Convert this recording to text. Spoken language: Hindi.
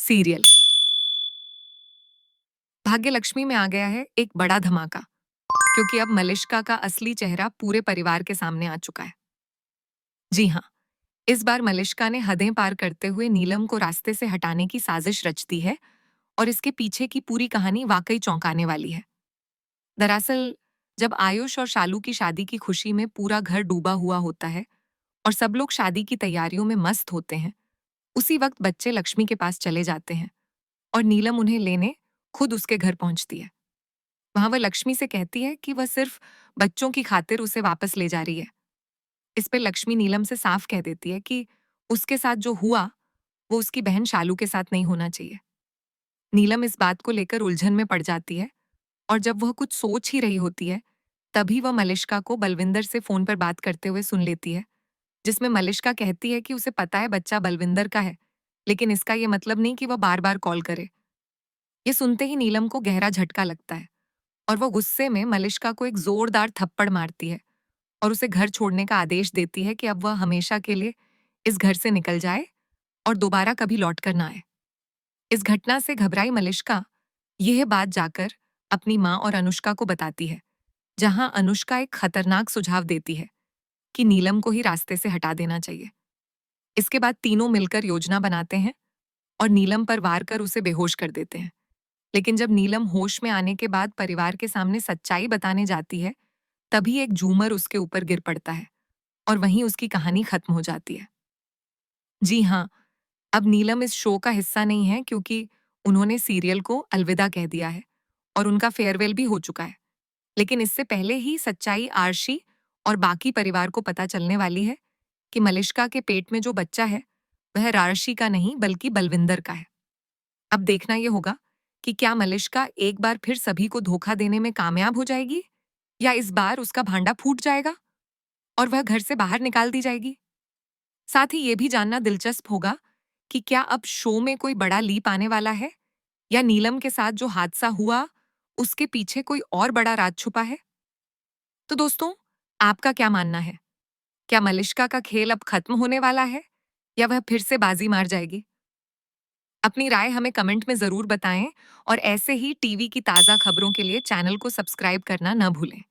सीरियल भाग्य लक्ष्मी में आ गया है एक बड़ा धमाका, क्योंकि अब मलिष्का का असली चेहरा पूरे परिवार के सामने आ चुका है। जी हाँ, इस बार मलिष्का ने हदें पार करते हुए नीलम को रास्ते से हटाने की साजिश रच दी है और इसके पीछे की पूरी कहानी वाकई चौंकाने वाली है। दरअसल, जब आयुष और शालू की शादी की खुशी में पूरा घर डूबा हुआ होता है और सब लोग शादी की तैयारियों में मस्त होते हैं, उसी वक्त बच्चे लक्ष्मी के पास चले जाते हैं और नीलम उन्हें लेने खुद उसके घर पहुंचती है। वहां वह लक्ष्मी से कहती है कि वह सिर्फ बच्चों की खातिर उसे वापस ले जा रही है। इस पे लक्ष्मी नीलम से साफ कह देती है कि उसके साथ जो हुआ वो उसकी बहन शालू के साथ नहीं होना चाहिए। नीलम इस बात को लेकर उलझन में पड़ जाती है और जब वह कुछ सोच ही रही होती है, तभी वह मलिष्का को बलविंदर से फोन पर बात करते हुए सुन लेती है, जिसमें मलिष्का कहती है कि उसे पता है बच्चा बलविंदर का है, लेकिन इसका यह मतलब नहीं कि वह बार बार कॉल करे। ये सुनते ही नीलम को गहरा झटका लगता है और वो गुस्से में मलिष्का को एक जोरदार थप्पड़ मारती है और उसे घर छोड़ने का आदेश देती है कि अब वह हमेशा के लिए इस घर से निकल जाए और दोबारा कभी लौट कर ना आए। इस घटना से घबराई मलिष्का यह बात जाकर अपनी माँ और अनुष्का को बताती है, जहां अनुष्का एक खतरनाक सुझाव देती है कि नीलम को ही रास्ते से हटा देना चाहिए। इसके बाद तीनों मिलकर योजना बनाते हैं और नीलम पर वार कर उसे बेहोश कर देते हैं। लेकिन जब नीलम होश में आने के बाद परिवार के सामने सच्चाई बताने जाती है, तभी एक झूमर उसके ऊपर गिर पड़ता है और वहीं उसकी कहानी खत्म हो जाती है। जी हाँ, अब नीलम इस शो का हिस्सा नहीं है, क्योंकि उन्होंने सीरियल को अलविदा कह दिया है और उनका फेयरवेल भी हो चुका है। लेकिन इससे पहले ही सच्चाई आरशी और बाकी परिवार को पता चलने वाली है कि मलिष्का के पेट में जो बच्चा है, वह रारशी का नहीं बल्कि बलविंदर का है। अब देखना यह होगा कि क्या मलिष्का एक बार फिर सभी को धोखा देने में कामयाब हो जाएगी, या इस बार उसका भांडा फूट जाएगा और वह घर से बाहर निकाल दी जाएगी। साथ ही ये भी जानना दिलचस्प होगा कि क्या अब शो में कोई बड़ा लीप आने वाला है, या नीलम के साथ जो हादसा हुआ उसके पीछे कोई और बड़ा राज छुपा है। तो दोस्तों, आपका क्या मानना है? क्या मलिष्का का खेल अब खत्म होने वाला है, या वह फिर से बाजी मार जाएगी? अपनी राय हमें कमेंट में जरूर बताएं और ऐसे ही टीवी की ताजा खबरों के लिए चैनल को सब्सक्राइब करना न भूलें।